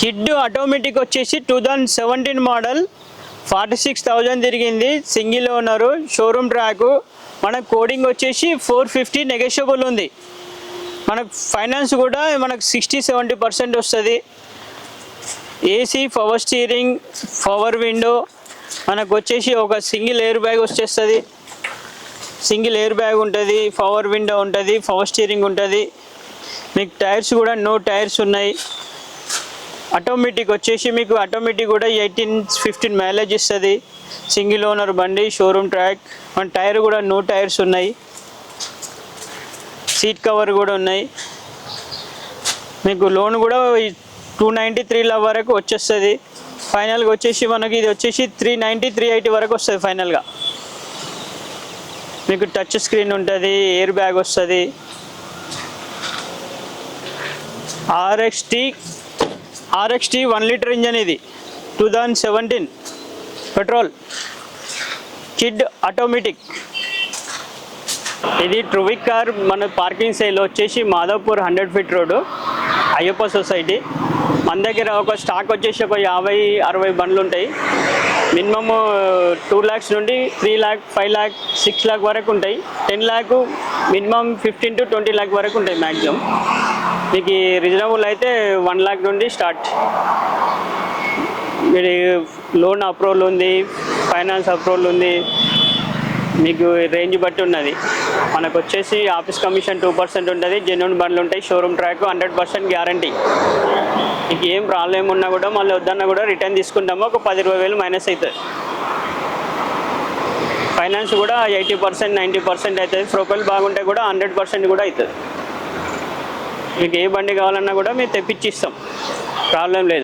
Kid automatic వచ్చేసి 2017 model 46,000 తిరిగింది. Single owner, showroom track. మనకు కోడింగ్ వచ్చేసి 450 నెగోషియబుల్ ఉంది. మనకు ఫైనాన్స్ కూడా మనకు 60-70% వస్తుంది. AC, power steering, power window. మనకు వచ్చేసి ఒక సింగిల్ ఎయిర్ బ్యాగ్ వచ్చేస్తుంది. సింగిల్ ఎయిర్ బ్యాగ్ ఉంటుంది, పవర్ విండో ఉంటుంది, పవర్ స్టీరింగ్ ఉంటుంది. మీకు టైర్స్ కూడా నో టైర్స్ ఉన్నాయి. ఆటోమేటిక్ వచ్చేసి మీకు ఆటోమేటిక్ కూడా 18-15 మైలేజ్ ఇస్తుంది. సింగిల్ ఓనర్ బండి, షోరూమ్ ట్రాక్. మన టైర్ కూడా నో టైర్స్ ఉన్నాయి. సీట్ కవర్ కూడా ఉన్నాయి. మీకు లోన్ కూడా 293 వరకు వచ్చేస్తుంది. ఫైనల్గా వచ్చేసి మనకి ఇది వచ్చేసి 390-380 వరకు వస్తుంది ఫైనల్గా. మీకు టచ్ స్క్రీన్ ఉంటుంది, ఎయిర్ బ్యాగ్ వస్తుంది. RXT 1 లీటర్ ఇంజన్ ఇది 2017 పెట్రోల్ కిడ్ ఆటోమేటిక్. ఇది ట్రువిక్ కార్. మన పార్కింగ్ సైడ్ వచ్చేసి Madhavpur 100 feet road, Ayyappa society. మన దగ్గర ఒక స్టాక్ వచ్చేసి ఒక 50-60 బండ్లు ఉంటాయి. మినిమమ్ 2 lakhs నుండి 3 lakh, 5 lakh, 6 lakh వరకు ఉంటాయి. 10 lakh మినిమం 15-20 lakh వరకు ఉంటాయి మ్యాక్సిమం. మీకు రీజనబుల్ అయితే 1 lakh నుండి స్టార్ట్. మీరు లోన్ అప్రూవల్ ఉంది, ఫైనాన్స్ అప్రూవల్ ఉంది. మీకు రేంజ్ బట్టి ఉన్నది. మనకు వచ్చేసి ఆఫీస్ కమిషన్ 2% ఉంటుంది. జెన్యూన్ బండ్లు ఉంటాయి. Showroom track 100% guarantee. మీకు ఏం ప్రాబ్లం ఉన్నా కూడా మళ్ళీ వద్దన్నా కూడా రిటర్న్ తీసుకుంటాము. ఒక 10-20 వేలు మైనస్ అవుతుంది. ఫైనాన్స్ కూడా 80%-90% అవుతుంది. ప్రొఫైల్ బాగుంటే కూడా 100% కూడా అవుతుంది. మీకు ఏ బండి కావాలన్నా కూడా మేము తెప్పించి ఇస్తాం, ప్రాబ్లం లేదు.